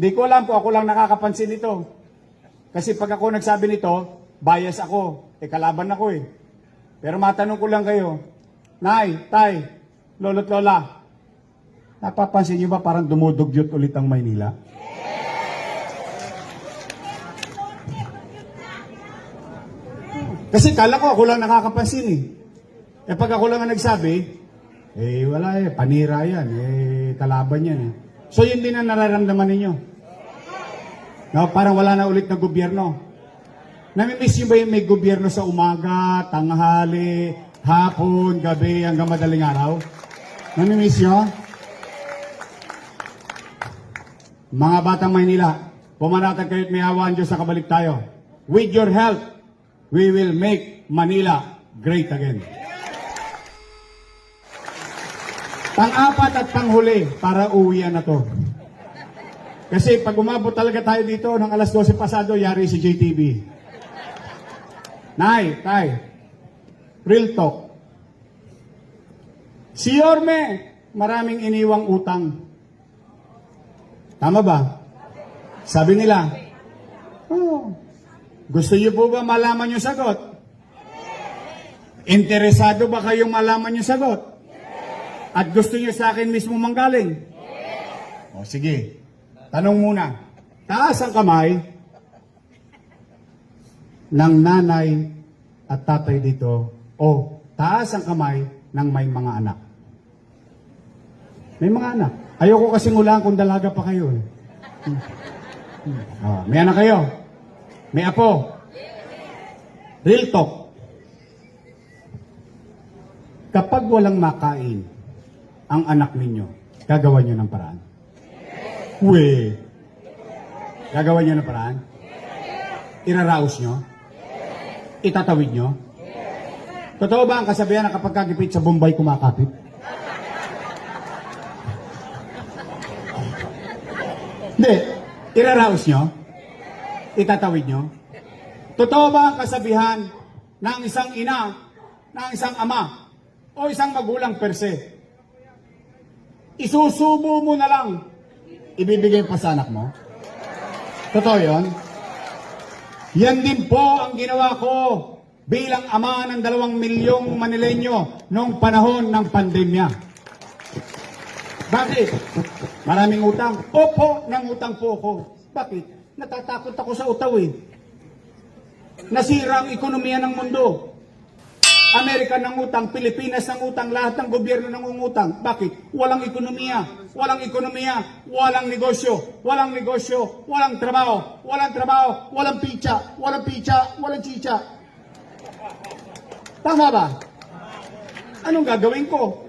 Hindi ko alam kung ako lang nakakapansin nito. Kasi pag ako nagsabi nito, bias ako. Kalaban ako eh. Pero matanong ko lang kayo, Nay, Tay, Lolo't Lola, napapansin niyo ba parang dumudugyot ulit ang Maynila? Kasi kala ko ako lang nakakapansin eh. Pag ako lang ang nagsabi, wala panira yan, kalaban yan eh. So yun din ang nararamdaman ninyo. No, parang wala na ulit na gobyerno. Namimiss nyo ba yung may gobyerno sa umaga, tanghali, hapon, gabi, hanggang madaling araw? Namimiss nyo? Mga batang Maynila, pumanatag kayo't may hawaan Diyos sa kabalik tayo. With your help, we will make Manila great again. Pang-apat at panghuli para uwian na to. Kasi pag umabot talaga tayo dito ng alas 12 pasado, yari si JTV. Nay, Tay, real talk. Si Yorme, maraming iniwang utang. Tama ba? Sabi nila, gusto niyo po ba malaman yung sagot? Interesado ba kayong malaman yung sagot? At gusto niyo sa akin mismo manggaling? O sige, tanong muna. Taas ang kamay ng nanay at tatay dito o taas ang kamay ng may mga anak. May mga anak. Ayoko kasing hulaan kung dalaga pa kayo. May anak kayo? May apo? Real talk. Kapag walang makain ang anak ninyo, gagawa nyo ng paraan? Gagawa nyo ng paraan? Iraraos nyo? Itatawid nyo? Totoo ba ang kasabihan na kapag kagipit sa Bombay kumakapit? Hindi. Iraraos nyo? Itatawid nyo? Totoo ba ang kasabihan ng isang ina, ng isang ama, o isang magulang per se? Isusubo mo na lang, ibibigay pa sa anak mo? Totoo yun? Yan din po ang ginawa ko bilang ama ng 2 milyong Manileño noong panahon ng pandemya. Bakit? Maraming utang. Opo, nangutang po ako. Bakit? Natatakot ako sa utaw eh. Nasira ang ekonomiya ng mundo. Amerika nangutang, Pilipinas nangutang, lahat ng gobyerno nangungutang. Bakit? Walang ekonomiya. Walang ekonomiya, walang negosyo, walang negosyo, walang trabaho, walang picha, walang chicha. Tama ba? Anong gagawin ko?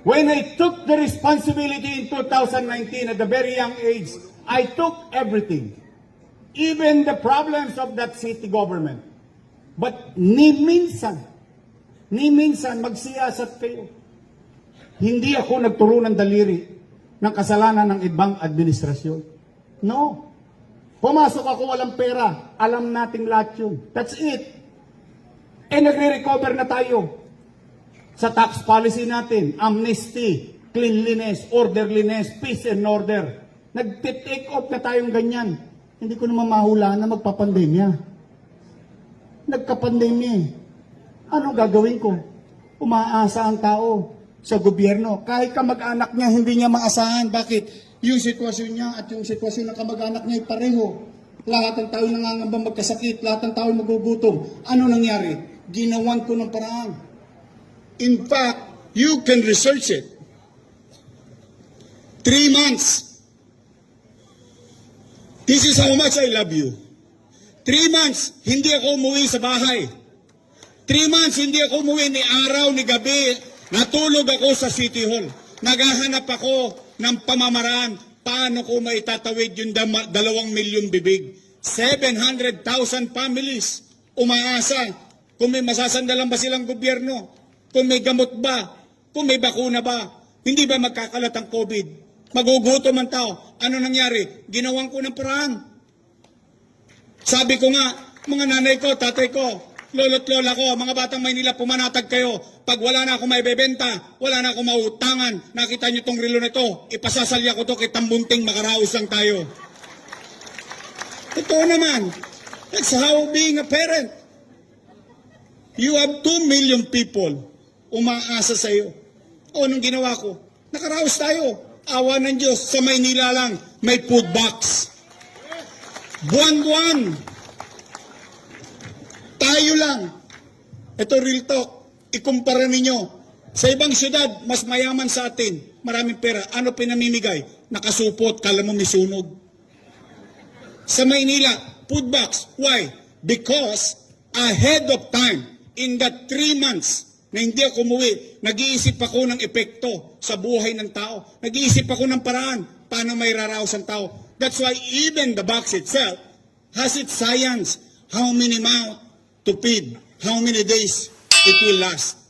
When I took the responsibility in 2019 at the very young age, I took everything. Even the problems of that city government. But ni minsan magsiyasat kayo. Hindi ako nagturo ng daliri ng kasalanan ng ibang administrasyon. No. Pumasok ako walang pera. Alam nating lahat yun. That's it. Nagre-recover na tayo. Sa tax policy natin, amnesty, cleanliness, orderliness, peace and order. Nag-take off na tayong ganyan. Hindi ko naman mahulaan na magpapandemya. Nagkapandemya eh. Anong gagawin ko? Umaasa ang tao sa gobyerno. Kahit kamag-anak niya, hindi niya maasahan. Bakit? Yung sitwasyon niya at yung sitwasyon ng kamag-anak niya ay pareho. Lahat ng tao nangangamba magkasakit, lahat ng tao magugutom. Ano nangyari? Ginawan ko ng paraan. In fact, you can research it. 3 months. This is how much I love you. 3 months, hindi ako umuwi sa bahay. 3 months, hindi ako umuwi ni araw, ni gabi. Natulog ako sa City Hall. Naghahanap ako ng pamamaraan. Paano ko maitatawid yung 2 milyong bibig? 700,000 families umaasa. Kung may masasandalan ba silang gobyerno? Kung may gamot ba? Kung may bakuna ba? Hindi ba magkakalat ang COVID? Magugutom ang tao. Ano nangyari? Ginawan ko ng paraan. Sabi ko nga, mga nanay ko, tatay ko, lolo't lola ko, mga batang Maynila, pumanatag kayo. Pag wala na ako maibebenta, wala na ako mautangan, nakita niyo tong relo na ito, ipasasalya ko to kay Tambunting, makaraos lang tayo. Totoo naman. That's how being a parent. You have 2 million people umaasa sa iyo. O, anong ginawa ko? Nakaraos tayo. Awa ng Diyos. Sa Maynila lang, may food box. Buwan-buwan. Tayo lang. Ito real talk. Ikumpara ninyo. Sa ibang syudad, mas mayaman sa atin. Maraming pera. Ano pinamimigay? Nakasupot. Kala mo may sunog. Sa Maynila, food box. Why? Because ahead of time, in that 3 months na hindi ako umuwi, nag-iisip ako ng epekto sa buhay ng tao. Nag-iisip ako ng paraan paano may raraos ang tao. That's why even the box itself has its science. How many mouth to feed? How many days it will last?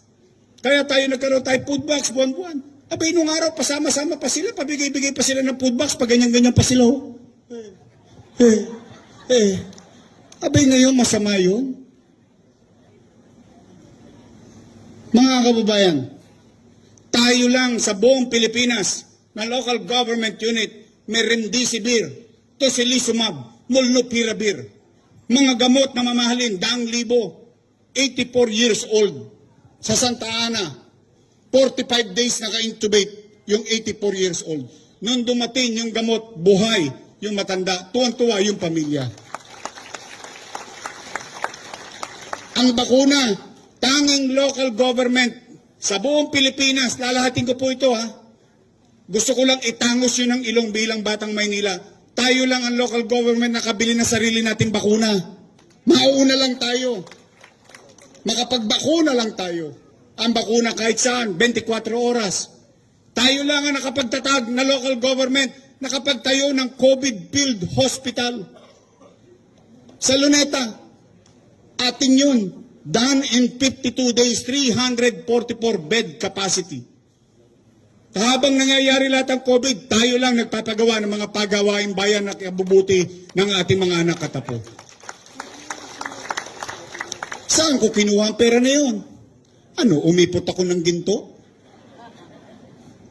Kaya tayo nagkaroon tayo food box buwan-buwan. Abay, nung araw, pasama-sama pa sila, pabigay-bigay pa sila ng food box, pag ganyan-ganyan pa sila. Abay, ngayon, masama yun. Mga kababayan, tayo lang sa buong Pilipinas na local government unit may remdesivir, tocilizumab, molnupiravir, mga gamot na mamahalin, 100,000, 84 years old. Sa Santa Ana, 45 days naka-intubate yung 84 years old. Nung dumating yung gamot, buhay yung matanda, tuwang-tuwa yung pamilya. Ang bakuna, tanging local government sa buong Pilipinas, lalahatin ko po ito ha. Gusto ko lang itangos yun ng ilong bilang Batang Maynila. Tayo lang ang local government nakabili na sarili nating bakuna. Mauuna lang tayo. Makapagbakuna lang tayo. Ang bakuna kahit saan, 24 oras. Tayo lang ang nakapagtatag na local government, nakapagtayo ng COVID-filled hospital. Sa Luneta, atin yun. Done in 52 days, 344 bed capacity. Habang nangyayari lahat ng COVID, tayo lang nagpapagawa ng mga pagawaing bayan na kabubuti ng ating mga anak at apo. Saan ko kinuha ang pera na yun? Ano, umipot ako ng ginto?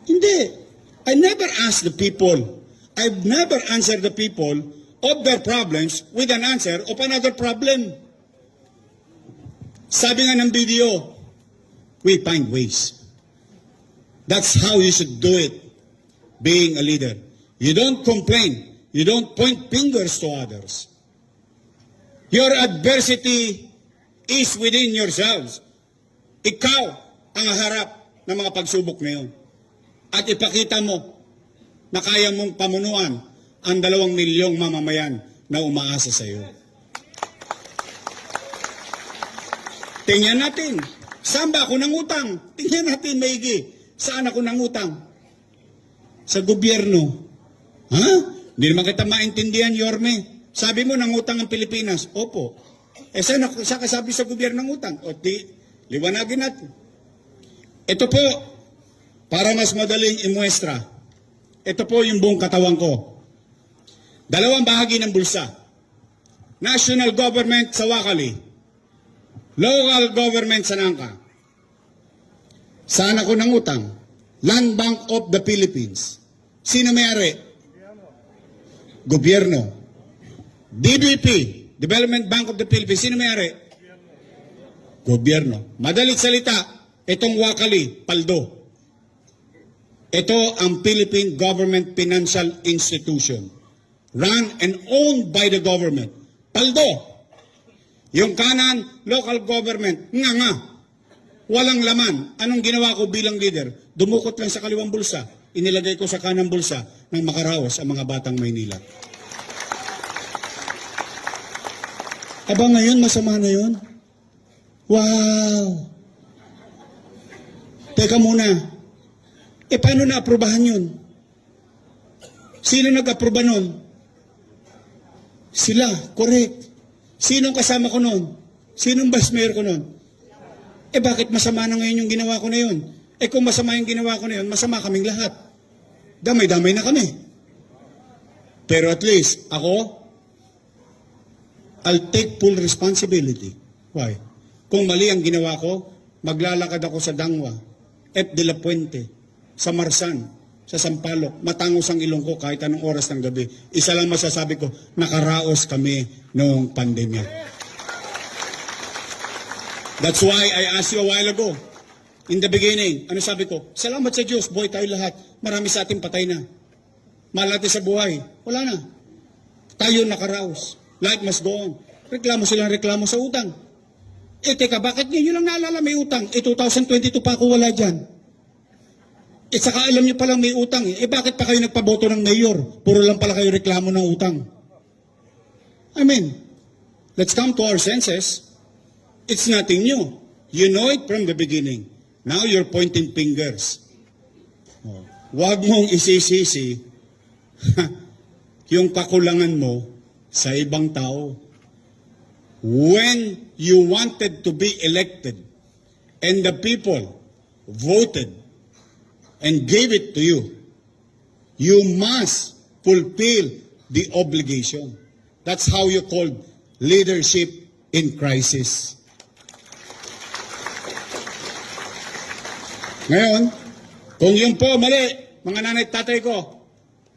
Hindi. I never asked the people. I've never answered the people of their problems with an answer of another problem. Sabi nga ng video, we find ways. That's how you should do it, being a leader. You don't complain. You don't point fingers to others. Your adversity is within yourselves. Ikaw ang harap ng mga pagsubok ngayon. At ipakita mo na kaya mong pamunuan ang 2 milyong mamamayan na umaasa sa iyo. Tingnan natin, saan ba ako nangutang? Tingnan natin, maigi. Saan ako nangutang? Sa gobyerno. Ha? Hindi naman kita maintindihan, Yorme. Sabi mo, nangutang ang Pilipinas. Opo. Saan kasabi sa gobyerno ng utang? O liwanagin natin. Ito po, para mas madaling imuestra, ito po yung buong katawan ko. 2 bahagi ng bulsa. National government sa Wakali. Local government sa Nangka. Saan ako nangutang? Land Bank of the Philippines. Sino may-ari? Gobyerno. DBP, Development Bank of the Philippines. Sino may-ari? Gobyerno. Madalit salita, itong Wakali, paldo. Ito ang Philippine Government Financial Institution. Run and owned by the government. Paldo. Yung kanan, local government. Nga. Walang laman. Anong ginawa ko bilang leader? Dumukot lang sa kaliwang bulsa. Inilagay ko sa kanang bulsa ng makaraos ang mga Batang Maynila. Aba ngayon, masama na yun? Wow! Teka muna. Paano na-aprobahan yun? Sino nag-aproba nun? Sila, correct. Sinong kasama ko nun? Sinong vice mayor ko nun? Bakit masama na ngayon yung ginawa ko na yun? Kung masama yung ginawa ko na yun, masama kaming lahat. Damay-damay na kami. Pero at least, ako, I'll take full responsibility. Why? Kung mali ang ginawa ko, maglalakad ako sa Dangwa, F. de la Puente, sa Marsan, sa Sampaloc, matangos ang ilong ko kahit anong oras ng gabi. Isa lang masasabi ko, nakaraos kami noong pandemya. That's why I asked you a while ago, in the beginning, ano sabi ko? Salamat sa Diyos, buhay tayo lahat. Marami sa ating patay na. Mahal natin sa buhay. Wala na. Tayo nakaraos. Life must go on. Reklamo silang reklamo sa utang. Teka, bakit ngayon lang naalala may utang? 2022 pa ako wala dyan. Saka alam niyo palang may utang. Bakit pa kayo nagpaboto ng mayor? Puro lang pala kayo reklamo ng utang. I mean, let's come to our senses. It's nothing new. You know it from the beginning. Now you're pointing fingers. Huwag mong isisisi yung kakulangan mo sa ibang tao. When you wanted to be elected and the people voted and gave it to you, you must fulfill the obligation. That's how you call leadership in crisis. Ngayon, kung yun po mali, mga nanay at tatay ko,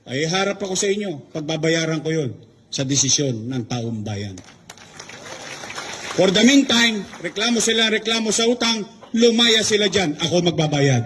ay harap ako sa inyo, pagbabayaran ko yun sa desisyon ng taong bayan. For the meantime, reklamo sa utang, lumaya sila dyan, ako magbabayad.